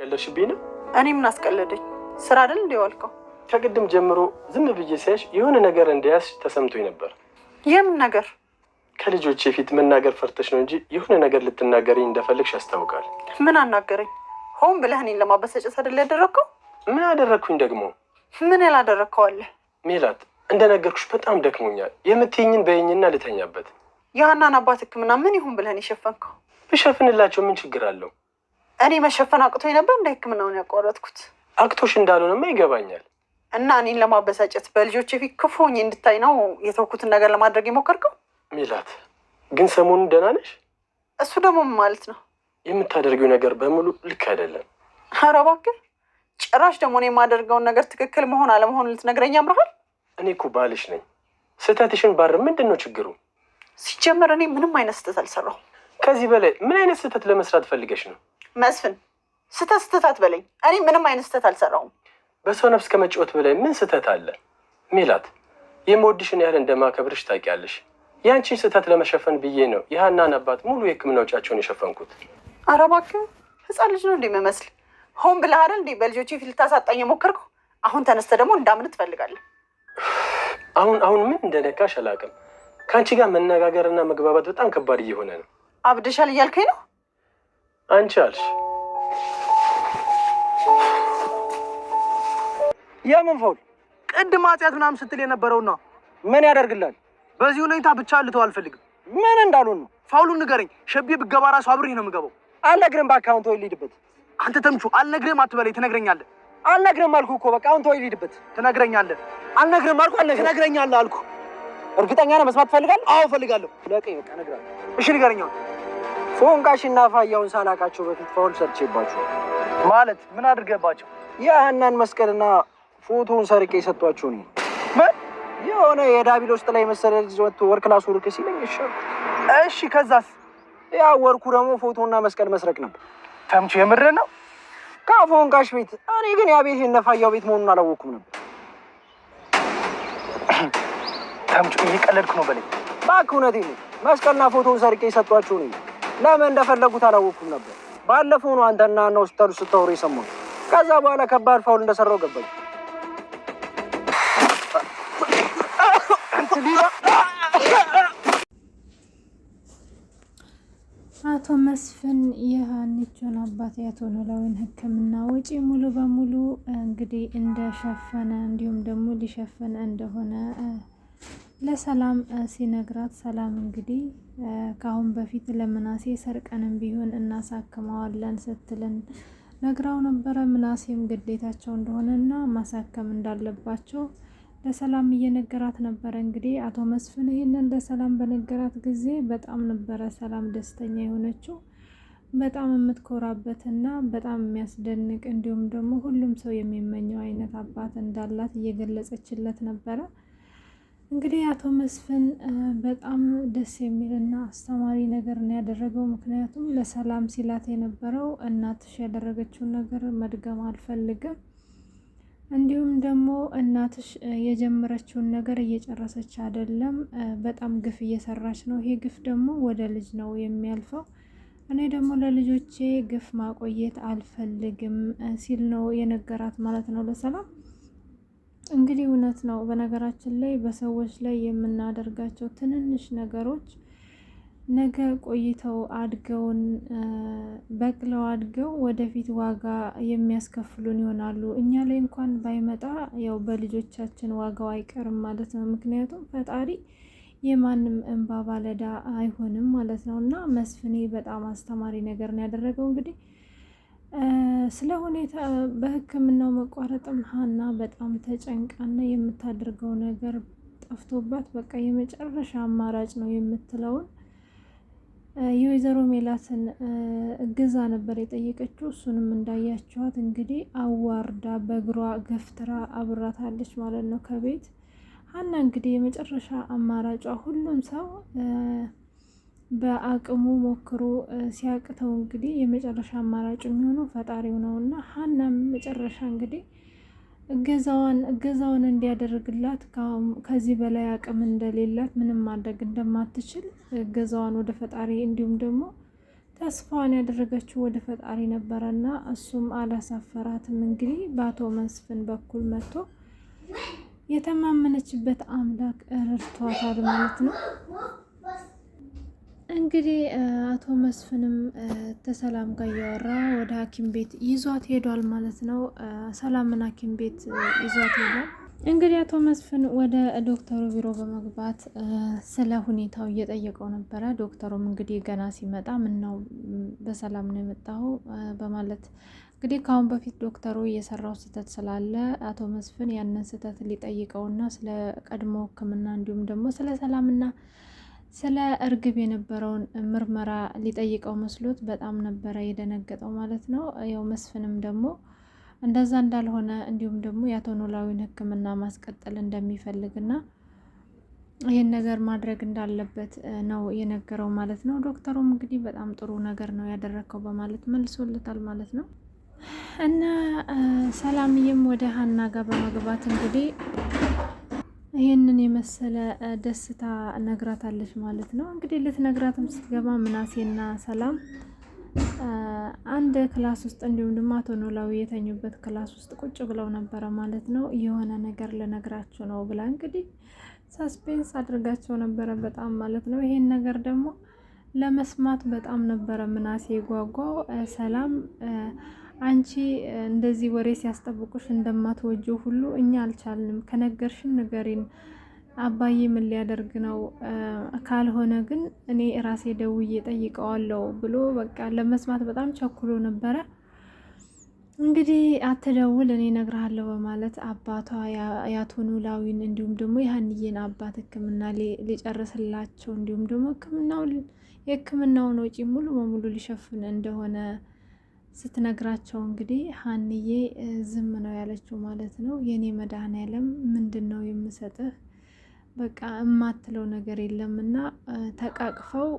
ያለሽብኝ ነው? እኔ ምን አስቀለደኝ? ስራ አይደል እንዴ ዋልከው? ከቅድም ጀምሮ ዝም ብዬ ሳይሽ የሆነ ነገር እንደያዝሽ ተሰምቶኝ ነበር። የምን ነገር? ከልጆቼ ፊት መናገር ፈርተሽ ነው እንጂ የሆነ ነገር ልትናገረኝ እንደፈለግሽ ያስታውቃል። ምን አናገረኝ? ሆን ብለህ እኔን ለማበሳጨት አይደል ያደረግከው? ምን አደረግኩኝ ደግሞ? ምን ያላደረግከው አለ? ሜላት፣ እንደነገርኩሽ በጣም ደክሞኛል። የምትይኝን በይኝና ልተኛበት። የሀናን አባት ህክምና ምን ይሁን ብለህ ነው የሸፈንከው? ብሸፍንላቸው ምን ችግር አለው? እኔ መሸፈን አቅቶኝ ነበር እንደ ህክምናውን ያቋረጥኩት። አቅቶሽ እንዳልሆነማ ይገባኛል። እና እኔን ለማበሳጨት በልጆቼ ፊት ክፉ ሆኜ እንድታይ ነው የተውኩትን ነገር ለማድረግ የሞከርከው? ሜላት፣ ግን ሰሞኑን ደህና ነሽ? እሱ ደግሞ ምን ማለት ነው? የምታደርጊው ነገር በሙሉ ልክ አይደለም። ኧረ እባክህ፣ ጭራሽ ደግሞ እኔ የማደርገውን ነገር ትክክል መሆን አለመሆን ልትነግረኝ ያምርሃል? እኔ እኮ ባልሽ ነኝ። ስህተትሽን ባርም ምንድን ነው ችግሩ? ሲጀመር እኔ ምንም አይነት ስህተት አልሰራሁም። ከዚህ በላይ ምን አይነት ስህተት ለመስራት ፈልገሽ ነው? መስፍን፣ ስህተት አትበለኝ። እኔ ምንም አይነት ስህተት አልሰራሁም። በሰው ነፍስ ከመጫወት በላይ ምን ስህተት አለ? ሜላት፣ የምወድሽን ያህል እንደማከብርሽ ታውቂያለሽ። ያንቺን ስህተት ለመሸፈን ብዬ ነው የሀናን አባት ሙሉ የህክምና ወጪያቸውን የሸፈንኩት። ኧረ እባክህ፣ ህፃን ልጅ ነው እንዴ የሚመስል? ሆን ብለህ አይደል እንዴ በልጆቼ ፊት ልታሳጣኝ የሞከርከው? አሁን ተነስተህ ደግሞ እንዳምን ትፈልጋለህ? አሁን ምን እንደነካሽ አላውቅም። ከአንቺ ጋር መነጋገርና መግባባት በጣም ከባድ እየሆነ ነው። አብደሻል እያልከኝ ነው? አንቺ አልሽ። የምን ፋውል? ቅድም አጽያት ምናምን ስትል የነበረውና ምን ያደርግላል? በዚህ ሁኔታ ብቻ ልተው አልፈልግም። ምን እንዳሉን ነው? ፋውሉን ንገረኝ። ሸቤ ብገባ ራሱ አብሬህ ነው የምገባው። አልነግርህም። በአካውንት ወይ ልሂድበት። አንተ ተምቹ፣ አልነግርህም አትበለኝ። ትነግረኛለህ። አልነግርህም አልኩህ እኮ። በቃ አሁን ተወው፣ ልሂድበት። ትነግረኛለህ። አልነግርህም አልኩህ። ትነግረኛለህ አልኩህ። እርግጠኛ ነህ? መስማት ትፈልጋለህ? አዎ እፈልጋለሁ። ለቀኝ። በቃ እነግርሃለሁ። እሺ ንገረኝ። ፎንቃሽና ፋያውን ሳላቃቸው በፊት ፋውል ሰርቼባቸው። ማለት ምን አድርገባቸው? የሀናን መስቀልና ፎቶውን ሰርቄ የሰጧቸው ነው። ምን የሆነ የዳቢሎስ ጥላ የመሰለ ልጅ ወጥቶ ወርክ ላሱ ልክ ሲለኝ እሺ ከዛስ? ያ ወርኩ ደግሞ ፎቶና መስቀል መስረቅ ነበር። ተምቹ የምርህ ነው? ከፎንቃሽ ቤት። እኔ ግን ያ ቤት የነፋያው ቤት መሆኑን አላወኩም ነበር። ተምቹ እየቀለድኩ ነው በለኝ። እባክህ እውነቴን ነው። መስቀልና ፎቶውን ሰርቄ የሰጧቸው ነው። ለምን እንደፈለጉት አላወኩም ነበር። ባለፈው ነው አንተና እና ሆስፒታሉ ስታወሩ የሰማሁት። ከዛ በኋላ ከባድ ፋውል እንደሰራው ገባኝ። አቶ መስፍን የሀኒቾን አባት የአቶ ኖላዊን ህክምና ወጪ ሙሉ በሙሉ እንግዲህ እንደሸፈነ እንዲሁም ደግሞ ሊሸፈን እንደሆነ ለሰላም ሲነግራት፣ ሰላም እንግዲህ ከአሁን በፊት ለምናሴ ሰርቀንም ቢሆን እናሳክመዋለን ስትልን ነግራው ነበረ። ምናሴም ግዴታቸው እንደሆነና ማሳከም እንዳለባቸው ለሰላም እየነገራት ነበረ። እንግዲህ አቶ መስፍን ይህንን ለሰላም በነገራት ጊዜ በጣም ነበረ ሰላም ደስተኛ የሆነችው። በጣም የምትኮራበትና በጣም የሚያስደንቅ እንዲሁም ደግሞ ሁሉም ሰው የሚመኘው አይነት አባት እንዳላት እየገለጸችለት ነበረ። እንግዲህ አቶ መስፍን በጣም ደስ የሚልና አስተማሪ ነገር ነው ያደረገው። ምክንያቱም ለሰላም ሲላት የነበረው እናትሽ ያደረገችውን ነገር መድገም አልፈልግም፣ እንዲሁም ደግሞ እናትሽ የጀመረችውን ነገር እየጨረሰች አይደለም፣ በጣም ግፍ እየሰራች ነው። ይሄ ግፍ ደግሞ ወደ ልጅ ነው የሚያልፈው። እኔ ደግሞ ለልጆቼ ግፍ ማቆየት አልፈልግም ሲል ነው የነገራት ማለት ነው ለሰላም። እንግዲህ እውነት ነው። በነገራችን ላይ በሰዎች ላይ የምናደርጋቸው ትንንሽ ነገሮች ነገ ቆይተው አድገውን በቅለው አድገው ወደፊት ዋጋ የሚያስከፍሉን ይሆናሉ። እኛ ላይ እንኳን ባይመጣ ያው በልጆቻችን ዋጋው አይቀርም ማለት ነው። ምክንያቱም ፈጣሪ የማንም እንባ ባለዕዳ አይሆንም ማለት ነው። እና መስፍኔ በጣም አስተማሪ ነገር ነው ያደረገው። እንግዲህ ስለ ሁኔታ በህክምናው መቋረጥም ሀና በጣም ተጨንቃና የምታደርገው ነገር ጠፍቶባት በቃ የመጨረሻ አማራጭ ነው የምትለውን የወይዘሮ ሜላትን እገዛ ነበር የጠየቀችው። እሱንም እንዳያችኋት እንግዲህ አዋርዳ በእግሯ ገፍትራ አብራታለች ማለት ነው ከቤት። ሀና እንግዲህ የመጨረሻ አማራጯ ሁሉም ሰው በአቅሙ ሞክሮ ሲያቅተው እንግዲህ የመጨረሻ አማራጭ የሚሆነው ፈጣሪው ነው እና ሀናም መጨረሻ እንግዲህ እገዛውን እንዲያደርግላት ከዚህ በላይ አቅም እንደሌላት ምንም ማድረግ እንደማትችል እገዛዋን ወደ ፈጣሪ እንዲሁም ደግሞ ተስፋዋን ያደረገችው ወደ ፈጣሪ ነበረና እሱም አላሳፈራትም። እንግዲህ በአቶ መስፍን በኩል መጥቶ የተማመነችበት አምላክ ረድቷታል ማለት ነው። እንግዲህ አቶ መስፍንም ተሰላም ጋር እያወራ ወደ ሐኪም ቤት ይዟት ሄዷል ማለት ነው። ሰላምን ሐኪም ቤት ይዟት ሄዷል። እንግዲህ አቶ መስፍን ወደ ዶክተሩ ቢሮ በመግባት ስለ ሁኔታው እየጠየቀው ነበረ። ዶክተሩም እንግዲህ ገና ሲመጣ ምን ነው በሰላም ነው የመጣው በማለት እንግዲህ ከአሁን በፊት ዶክተሩ የሰራው ስህተት ስላለ አቶ መስፍን ያንን ስህተት ሊጠይቀውና ስለ ቀድሞ ሕክምና እንዲሁም ደግሞ ስለ ሰላምና ስለ እርግብ የነበረውን ምርመራ ሊጠይቀው መስሎት በጣም ነበረ የደነገጠው ማለት ነው። ያው መስፍንም ደግሞ እንደዛ እንዳልሆነ እንዲሁም ደግሞ የአቶ ኖላዊን ሕክምና ማስቀጠል እንደሚፈልግና ይህን ነገር ማድረግ እንዳለበት ነው የነገረው ማለት ነው። ዶክተሩም እንግዲህ በጣም ጥሩ ነገር ነው ያደረከው በማለት መልሶለታል ማለት ነው። እና ሰላምዬም ወደ ሀና ጋር በመግባት እንግዲህ ይህንን የመሰለ ደስታ ነግራታለች ማለት ነው። እንግዲህ ልትነግራትም ስትገባ ምናሴና ሰላም አንድ ክላስ ውስጥ እንዲሁም ደግሞ አቶ ኖላዊ የተኙበት ክላስ ውስጥ ቁጭ ብለው ነበረ ማለት ነው። የሆነ ነገር ልነግራቸው ነው ብላ እንግዲህ ሳስፔንስ አድርጋቸው ነበረ በጣም ማለት ነው። ይሄን ነገር ደግሞ ለመስማት በጣም ነበረ ምናሴ ጓጓው። ሰላም አንቺ እንደዚህ ወሬ ሲያስጠብቁሽ እንደማትወጂው ሁሉ እኛ አልቻልንም፣ ከነገርሽን ንገሪን፣ አባዬ ምን ሊያደርግ ነው? ካልሆነ ግን እኔ ራሴ ደውዬ ጠይቀዋለሁ ብሎ በቃ ለመስማት በጣም ቸኩሎ ነበረ። እንግዲህ አትደውል እኔ እነግርሃለሁ በማለት አባቷ የአቶ ኖላዊን እንዲሁም ደግሞ የሀንዬን አባት ሕክምና ሊጨርስላቸው እንዲሁም ደግሞ የሕክምናውን ወጪ ሙሉ በሙሉ ሊሸፍን እንደሆነ ስትነግራቸው እንግዲህ ሀንዬ ዝም ነው ያለችው ማለት ነው። የኔ መድኃኒዓለም ምንድን ነው የምሰጥህ? በቃ የማትለው ነገር የለም እና ተቃቅፈው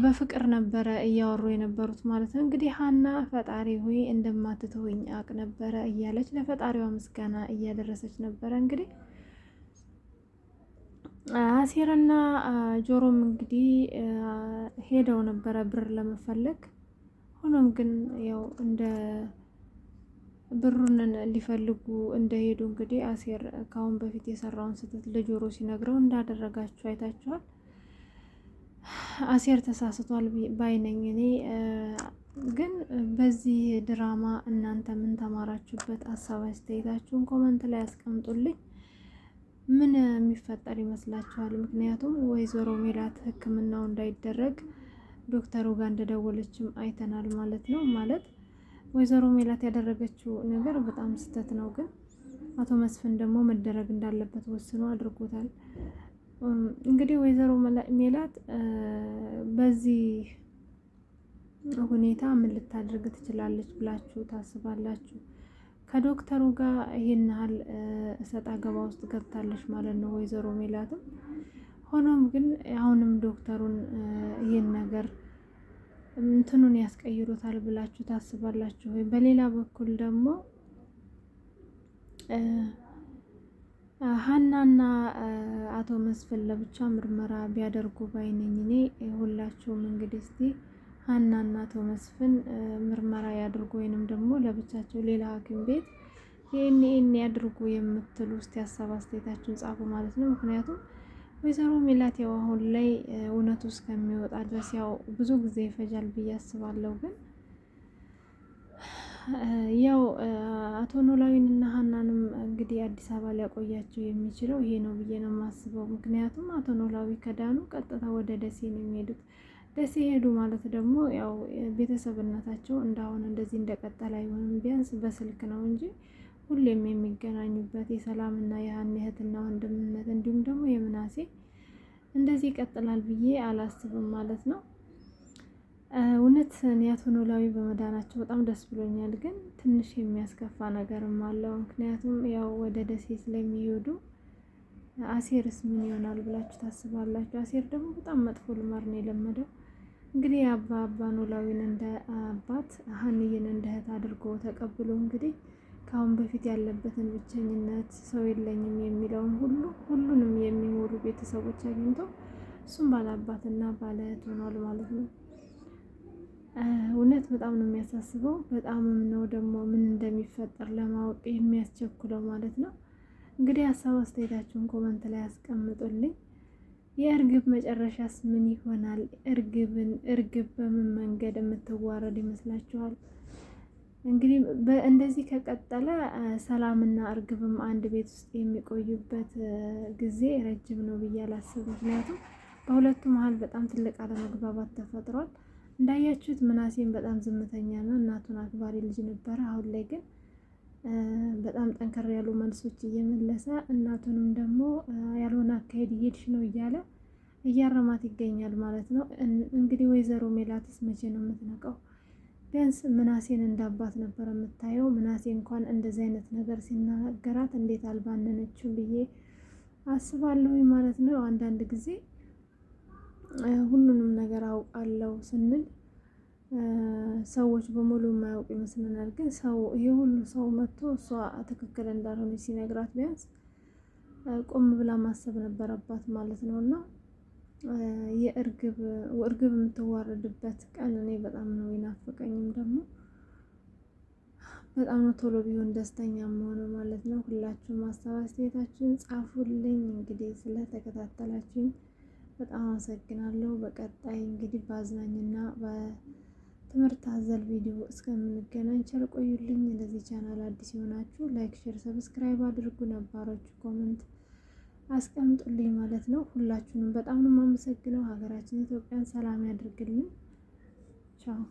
በፍቅር ነበረ እያወሩ የነበሩት ማለት ነው። እንግዲህ ሀና ፈጣሪ ሆይ እንደማትተወኝ አቅ ነበረ እያለች ለፈጣሪዋ ምስጋና እያደረሰች ነበረ። እንግዲህ አሴርና ጆሮም እንግዲህ ሄደው ነበረ ብር ለመፈለግ። ሆኖም ግን ያው እንደ ብሩን ሊፈልጉ እንደሄዱ እንግዲህ አሴር ከአሁን በፊት የሰራውን ስህተት ለጆሮ ሲነግረው እንዳደረጋችሁ አይታችኋል። አሴር ተሳስቷል ባይነኝ እኔ። ግን በዚህ ድራማ እናንተ ምን ተማራችሁበት? ሀሳብ አስተያየታችሁን ኮመንት ላይ ያስቀምጡልኝ። ምን የሚፈጠር ይመስላችኋል? ምክንያቱም ወይዘሮ ሜላት ሕክምናው እንዳይደረግ ዶክተሩ ጋር እንደደወለችም አይተናል ማለት ነው። ማለት ወይዘሮ ሜላት ያደረገችው ነገር በጣም ስህተት ነው። ግን አቶ መስፍን ደግሞ መደረግ እንዳለበት ወስኖ አድርጎታል። እንግዲህ ወይዘሮ ሜላት በዚህ ሁኔታ ምን ልታደርግ ትችላለች ብላችሁ ታስባላችሁ? ከዶክተሩ ጋር ይሄን ያህል እሰጥ አገባ ውስጥ ገብታለች ማለት ነው ወይዘሮ ሜላትም። ሆኖም ግን አሁንም ዶክተሩን ይሄን ነገር እንትኑን ያስቀይሩታል ብላችሁ ታስባላችሁ ወይ? በሌላ በኩል ደግሞ ሀናና አቶ መስፍን ለብቻ ምርመራ ቢያደርጉ ባይነኝ እኔ። ሁላችሁም እንግዲህ እስቲ ሀናና አቶ መስፍን ምርመራ ያድርጉ ወይንም ደግሞ ለብቻቸው ሌላ ሐኪም ቤት ይሄን ያድርጉ የምትሉ እስቲ ሀሳብ አስተያየታችሁን ጻፉ ማለት ነው። ምክንያቱም ወይዘሮ ሜላት ያው አሁን ላይ እውነቱ እስከሚወጣ ድረስ ያው ብዙ ጊዜ ይፈጃል ብዬ አስባለሁ። ግን ያው አቶ ኖላዊንና ሀናንም እንግዲህ አዲስ አበባ ሊያቆያቸው የሚችለው ይሄ ነው ብዬ ነው የማስበው። ምክንያቱም አቶ ኖላዊ ከዳኑ ቀጥታ ወደ ደሴ ነው የሚሄዱት። ደሴ ሄዱ ማለት ደግሞ ያው ቤተሰብነታቸው እንዳሁን እንደዚህ እንደቀጠለ አይሆንም። ቢያንስ በስልክ ነው እንጂ ሁሌም የሚገናኙበት የሰላምና የሀኒ እህትና ወንድምነት እንዲሁም ደግሞ የምናሴ እንደዚህ ይቀጥላል ብዬ አላስብም ማለት ነው። እውነት አቶ ኖላዊ በመዳናቸው በጣም ደስ ብሎኛል። ግን ትንሽ የሚያስከፋ ነገርም አለው። ምክንያቱም ያው ወደ ደሴ ስለሚሄዱ አሴርስ ምን ይሆናል ብላችሁ ታስባላችሁ? አሴር ደግሞ በጣም መጥፎ ልማድ ነው የለመደው። እንግዲህ አባ ኖላዊን እንደ አባት ሀንዬን እንደ እህት አድርጎ ተቀብሎ እንግዲህ ከአሁን በፊት ያለበትን ብቸኝነት ሰው የለኝም የሚለውን ሁሉንም የሚሞሉ ቤተሰቦች አግኝቶ እሱም ባለ አባትና ባለ እህት ሆኗል ማለት ነው። እውነት በጣም ነው የሚያሳስበው። በጣምም ነው ደግሞ ምን እንደሚፈጠር ለማወቅ የሚያስቸኩለው ማለት ነው። እንግዲህ ሀሳብ አስተያየታችሁን ኮመንት ላይ ያስቀምጡልኝ። የእርግብ መጨረሻስ ምን ይሆናል? እርግብ በምን መንገድ የምትዋረድ ይመስላችኋል? እንግዲህ እንደዚህ ከቀጠለ ሰላምና እርግብም አንድ ቤት ውስጥ የሚቆዩበት ጊዜ ረጅም ነው ብዬ አላስብም። ምክንያቱም በሁለቱ መሀል በጣም ትልቅ አለመግባባት ተፈጥሯል። እንዳያችሁት ምናሴን በጣም ዝምተኛ ነው፣ እናቱን አክባሪ ልጅ ነበረ። አሁን ላይ ግን በጣም ጠንከር ያሉ መልሶች እየመለሰ እናቱንም ደግሞ ያልሆነ አካሄድ እየሄድሽ ነው እያለ እያረማት ይገኛል ማለት ነው። እንግዲህ ወይዘሮ ሜላትስ መቼ ነው የምትነቀው? ቢያንስ ምናሴን እንዳባት ነበር የምታየው። ምናሴ እንኳን እንደዚህ አይነት ነገር ሲናገራት እንዴት አልባነነችው ብዬ አስባለሁ ማለት ነው። አንዳንድ ጊዜ ሁሉንም ነገር አውቃለሁ ስንል ሰዎች በሙሉ የማያውቅ ይመስለናል። ግን ሰው ይሄ ሁሉ ሰው መጥቶ እሷ ትክክል እንዳልሆነች ሲነግራት ቢያንስ ቆም ብላ ማሰብ ነበረባት ማለት ነው። እና እርግብ የምትዋረድበት ቀን እኔ በጣም ነው ይናፍቀኝም ደግሞ በጣም ነው ቶሎ ቢሆን ደስተኛ መሆነው ማለት ነው። ሁላችሁም ሀሳብ አስተያየታችሁን ጻፉልኝ። እንግዲህ ስለተከታተላችሁኝ በጣም አመሰግናለሁ። በቀጣይ እንግዲህ በአዝናኝና በትምህርት አዘል ቪዲዮ እስከምንገናኝ ቸር ቆዩልኝ። ለዚህ ቻናል አዲስ የሆናችሁ ላይክ፣ ሼር፣ ሰብስክራይብ አድርጉ። ነባሮቹ ኮሜንት አስቀምጡልኝ ማለት ነው። ሁላችሁንም በጣም ነው የማመሰግነው። ሀገራችን ኢትዮጵያን ሰላም ያድርግልን። ቻው